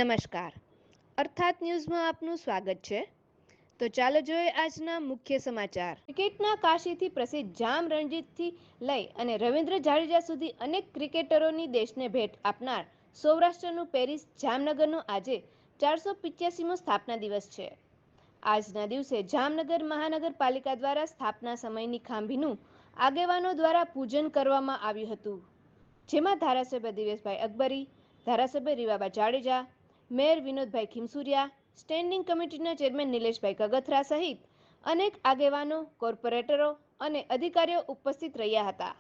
નમસ્કાર, અર્થાત ન્યૂઝમાં આપનું સ્વાગત છે। તો ચાલો જોઈએ આજના મુખ્ય સમાચાર। ક્રિકેટના કાશીથી પ્રસિદ્ધ જામ રણજીતથી લઈ અને રવિન્દ્ર જાડેજા સુધી અનેક ક્રિકેટરોની દેશને ભેટ આપનાર સૌરાષ્ટ્રનું પેરિસ જામનગરનો આજે 485મો સ્થાપના દિવસ છે। આજના દિવસે જામનગર મહાનગરપાલિકા દ્વારા સ્થાપના સમયની ખાંભીનું આગેવાનો દ્વારા પૂજન કરવામાં આવ્યું હતું, જેમાં ધારાસભ્ય દિવેશભાઈ અકબરી, ધારાસભ્ય રીવાબા જાડેજા, મેયર વિનોદભાઈ ખીમસુરિયા, સ્ટેન્ડિંગ કમિટીના ચેરમેન નિલેશભાઈ કગથરા સહિત અનેક આગેવાનો, કોર્પોરેટરો અને અધિકારીઓ ઉપસ્થિત રહ્યા હતા।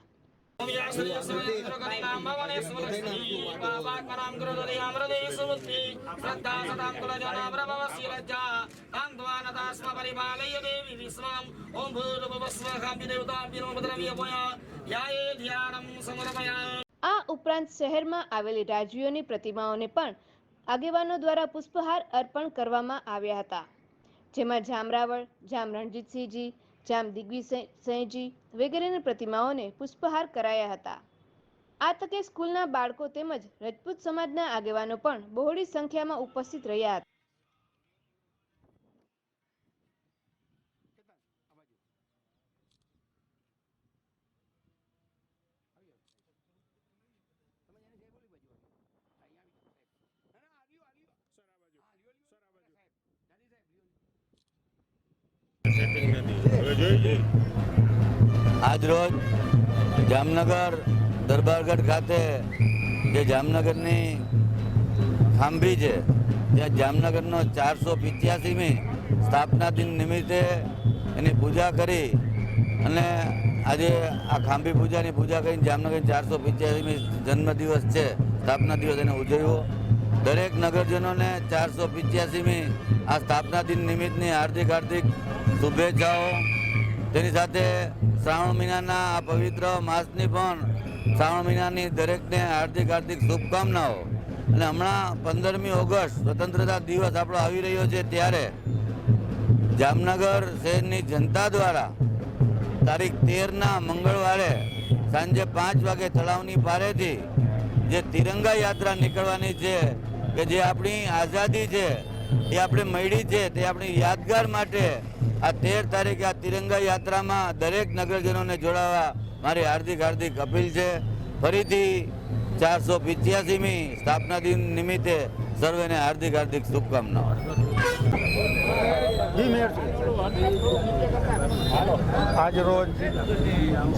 આ ઉપરાંત શહેરમાં આવેલી રાજવીઓની પ્રતિમાઓને પણ આગેવાનો દ્વારા પુષ્પહાર અર્પણ કરવામાં આવ્યા હતા, જેમાં જામ રાવળ, જામ રણજીતસિંહજી, જામ દિગ્વિજયસિંહજી વગેરેની પ્રતિમાઓને પુષ્પહાર કરાયા હતા। આ તકે સ્કૂલના બાળકો તેમજ રજપૂત સમાજના આગેવાનો પણ બહોળી સંખ્યામાં ઉપસ્થિત રહ્યા હતા। આજ રોજ જામનગર દરબારગઢ ખાતે જે જામનગરની ખાંભી છે ત્યાં જામનગરનો 485મી સ્થાપના દિન નિમિત્તે એની પૂજા કરી અને આજે આ ખાંભી પૂજાની પૂજા કરીને જામનગરની 485મી જન્મદિવસ છે, સ્થાપના દિવસ એને ઉજવ્યો। દરેક નગરજનોને 485મી આ સ્થાપના દિન નિમિત્તની હાર્દિક શુભેચ્છાઓ। તેની સાથે શ્રાવણ મહિનાના આ પવિત્ર માસની પણ શ્રાવણ મહિનાની દરેકને હાર્દિક શુભકામનાઓ। અને હમણાં 15મી ઓગસ્ટ સ્વતંત્રતા દિવસ આપણો આવી રહ્યો છે, ત્યારે જામનગર શહેરની જનતા દ્વારા તારીખ 13ના મંગળવારે સાંજે 5 વાગે તળાવની પારેથી જે તિરંગા યાત્રા નીકળવાની છે કે જે આપણી આઝાદી છે એ આપણે મળી છે, તે આપણી યાદગાર માટે આ 13 તારીખે આ તિરંગા યાત્રામાં દરેક નગરજનોને જોડાવા મારી હાર્દિક અપીલ છે। ફરીથી 485મી સ્થાપના દિન નિમિત્તે સર્વેને હાર્દિક શુભકામનાઓ। આજ રોજ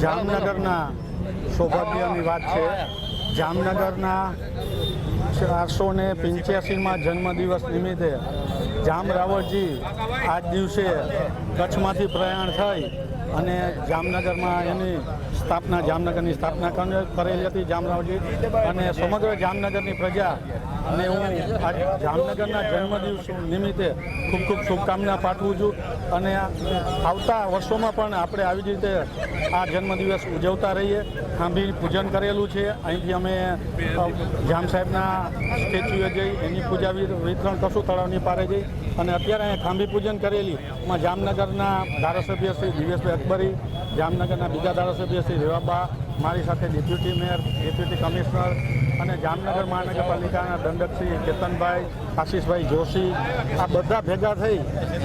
જામનગરના સૌભાગ્યની વાત છે। જામનગરના 485માં જન્મદિવસ નિમિત્તે જામ રાવળજી આજ દિવસે કચ્છમાંથી પ્રયાણ થઈ અને જામનગરમાં એની જામનગરની સ્થાપના કરેલી હતી જામ રાવળજી, અને સમગ્ર જામનગરની પ્રજાને હું આજ જામનગરના જન્મદિવસ નિમિત્તે ખૂબ શુભકામના પાઠવું છું। અને આવતા વર્ષોમાં પણ આપણે આવી રીતે આ જન્મદિવસ ઉજવતા રહીએ। ખાંભી પૂજન કરેલું છે, અહીંથી અમે જામ સાહેબના સ્ટેચ્યુએ જઈ એની પૂજા વિતરણ કરશું તળાવની પારે જઈ, અને અત્યારે અહીંયા ખાંભી પૂજન કરેલી એમાં જામનગરના ધારાસભ્ય શ્રી દિવેશભાઈ અકબરી, જામનગરના બીજા ધારાસભ્ય શ્રી રેવાબા, મારી સાથે ડેપ્યુટી મેયર, ડેપ્યુટી કમિશનર અને જામનગર મહાનગરપાલિકાના દંડક શ્રી કેતનભાઈ, આશીષભાઈ જોશી, આ બધા ભેગા થઈ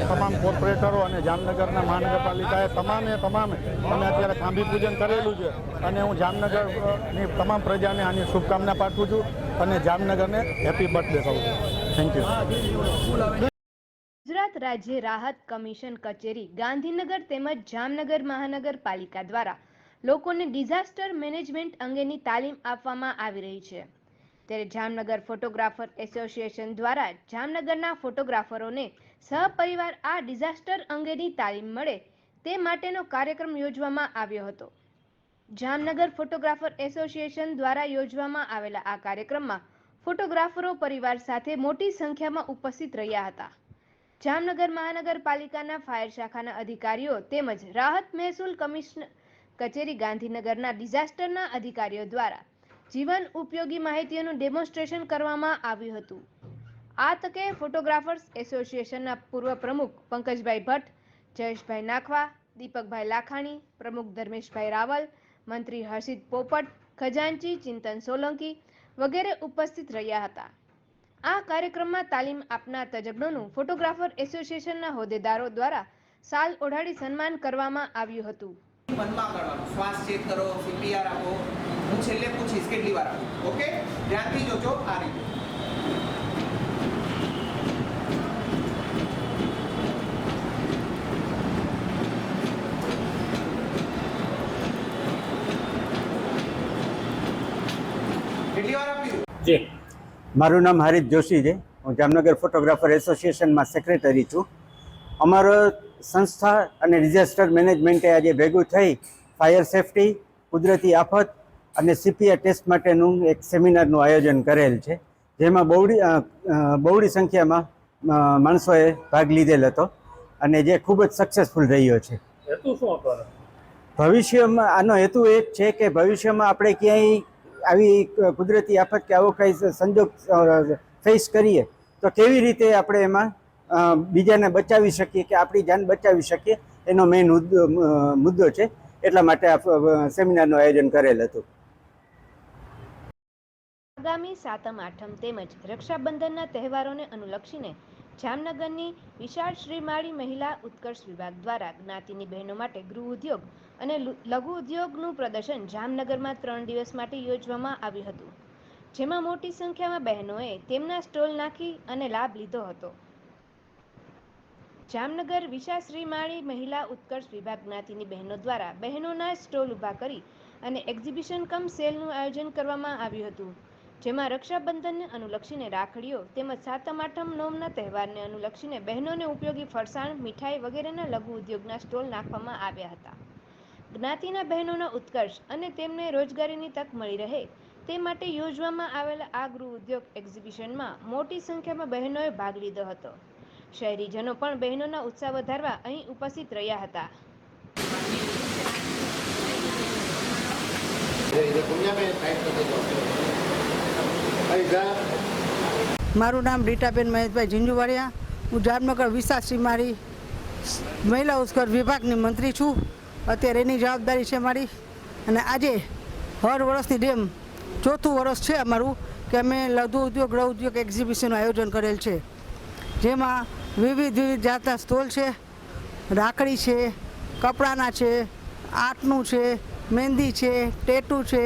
તમામ કોર્પોરેટરો અને જામનગરના મહાનગરપાલિકાએ તમામે અમે અત્યારે ખાંભી પૂજન કરેલું છે, અને હું જામનગરની તમામ પ્રજાને આની શુભકામના પાઠવું છું અને જામનગરને હેપી બર્થડે કહું છું। Thank you. ગુજરાત રાજ્ય રાહત કમિશન કચેરી ગાંધીનગર તેમજ જામનગર મહાનગરપાલિકા દ્વારા લોકોને ડિઝાસ્ટર મેનેજમેન્ટ અંગેની તાલીમ આપવામાં આવી રહી છે, ત્યારે જામનગર ફોટોગ્રાફર એસોસિએશન દ્વારા જામનગરના ફોટોગ્રાફરોને સહપરિવાર આ ડિઝાસ્ટર અંગેની તાલીમ મળે તે માટેનો કાર્યક્રમ યોજવામાં આવ્યો હતો। જામનગર ફોટોગ્રાફર એસોસિએશન દ્વારા યોજવામાં આવેલા આ કાર્યક્રમમાં ફોટોગ્રાફરો પરિવાર સાથે મોટી સંખ્યામાં ઉપસ્થિત રહ્યા હતા। જામનગર મહાનગરપાલિકાના ફાયર શાખાના અધિકારીઓ તેમજ રાહત મહેસૂલ કમિશન કચેરી ગાંધીનગરના ડિઝાસ્ટરના અધિકારીઓ દ્વારા જીવન ઉપયોગી માહિતીઓનું ડેમોન્સ્ટ્રેશન કરવામાં આવ્યું હતું। આ તકે ફોટોગ્રાફર્સ એસોસિએશનના પૂર્વ પ્રમુખ પંકજભાઈ ભટ્ટ, જયેશભાઈ નાખવા, દીપકભાઈ લાખાણી, પ્રમુખ ધર્મેશભાઈ રાવલ, મંત્રી હર્ષિત પોપટ, ખજાનચી ચિંતન સોલંકી વગેરે ઉપસ્થિત રહ્યા હતા। આ કાર્યક્રમમાં તાલીમ આપનાર તજજ્ઞોનું ફોટોગ્રાફર એસોસિએશનના હોદ્દેદારો દ્વારા શાલ ઓઢાડી સન્માન કરવામાં આવ્યું હતું. મનમાં કરવાનું, શ્વાસ ચેક કરો, CPR આપો. હું છેલ્લે પૂછીશ કેટલી વાર આપો. ઓકે, ધ્યાનથી જોજો આ રીતે. કેટલી વાર આપ્યું? જી, મારું નામ હારિત જોશી છે. હું જામનગર ફોટોગ્રાફર એસોસિએશનમાં સેક્રેટરી છું. અમારો સંસ્થા અને ડિઝાસ્ટર મેનેજમેન્ટે આજે ભેગું થઈ ફાયર સેફટી, કુદરતી આફત અને CPR ટેસ્ટ માટેનું એક સેમિનારનું આયોજન કરેલ છે, જેમાં બહોળી સંખ્યામાં માણસોએ ભાગ લીધેલ હતો અને જે ખૂબ જ સક્સેસફુલ રહ્યો છે. હેતુ શું હતો? ભવિષ્યમાં આનો હેતુ એ જ છે કે ભવિષ્યમાં આપણે ક્યાંય આવી કુદરતી આફત કે આવો કંઈ સંજોગ ફેસ કરીએ તો કેવી રીતે આપણે એમાં બીજાને બચાવી શકીએ કે આપણી જાન બચાવી શકીએ, એનો મેઇન મુદ્દો છે. એટલા માટે આ સેમિનારનું આયોજન કરેલ હતું. આગામી 7મ 8મ તેમજ રક્ષાબંધનના તહેવારોને અનુલક્ષીને જામનગરની વિશાળ શ્રીમાળી મહિલા ઉત્કર્ષ વિભાગ દ્વારા જ્ઞાતિની બહેનો માટે ગૃહ ઉદ્યોગ અને લઘુ ઉદ્યોગનું પ્રદર્શન જામનગરમાં 3 દિવસ માટે યોજવામાં આવ્યું હતું, જેમાં મોટી સંખ્યામાં બહેનોએ તેમના સ્ટોલ નાખી અને લાભ લીધો હતો. જામનગર વિશાળ શ્રીમાળી મહિલા ઉત્કર્ષ વિભાગ જ્ઞાતિની બહેનો દ્વારા બહેનોના સ્ટોલ ઊભા કરી અને એક્ઝિબિશન કમ સેલનું આયોજન કરવામાં આવ્યું હતું, જેમાં રક્ષાબંધનને અનુલક્ષીને રાખડીઓ તેમજ 7મ 8મ નોમના તહેવારને અનુલક્ષીને બહેનોને ઉપયોગી ફરસાણ, મીઠાઈ વગેરેના લઘુ ઉદ્યોગના સ્ટોલ નાખવામાં આવ્યા હતા. જ્ઞાતિના બહેનોના ઉત્કર્ષ અને તેમને રોજગારીની તક મળી રહે તે માટે યોજવામાં આવેલા આ ગૃહ ઉદ્યોગ એક્ઝિબિશનમાં મોટી સંખ્યામાં બહેનોએ ભાગ લીધો હતો. શહેરીજનો પણ બહેનોના ઉત્સાહ વધારવા અહીં ઉપસ્થિત રહ્યા હતા. મારું નામ રીટાબેન મહેશભાઈ ઝીંઝુવાડિયા. હું જામનગર વિશાળ શ્રીમાળી મહિલા ઉત્કર્ષ વિભાગની મંત્રી છું. અત્યારે એની જવાબદારી છે મારી. અને આજે હર વર્ષની જેમ 4થું વર્ષ છે અમારું કે અમે લઘુ ઉદ્યોગ, ગૃહ ઉદ્યોગ એક્ઝિબિશનનું આયોજન કરેલ છે, જેમાં વિવિધ જાતના સ્ટોલ છે, રાખડી છે, કપડાના છે, આર્ટનું છે, મહેંદી છે, ટેટુ છે,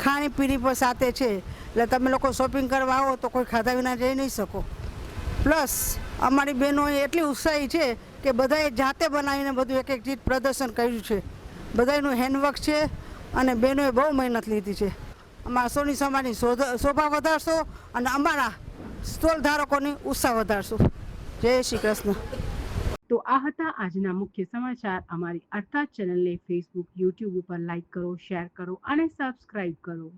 ખાણીપીણી પણ સાથે છે. એટલે તમે લોકો શોપિંગ કરવા આવો તો કોઈ ખાધા વિના જઈ નહીં શકો. પ્લસ અમારી બહેનો એટલી ઉત્સાહી છે કે બધાએ જાતે બનાવીને બધું એક એક ચીજ પ્રદર્શન કર્યું છે. બધાનું હેન્ડવર્ક છે અને બહેનોએ બહુ મહેનત લીધી છે. અમારા સોની સમાજની શોભા વધારશો અને અમારા સ્ટોલ ધારકોની ઉત્સાહ વધારશો. જય શ્રી કૃષ્ણ. તો આ હતા આજના મુખ્ય સમાચાર. અમારી અર્થાત ચેનલને ફેસબુક, YouTube ઉપર લાઈક કરો, શેર કરો અને સબસ્ક્રાઇબ કરો.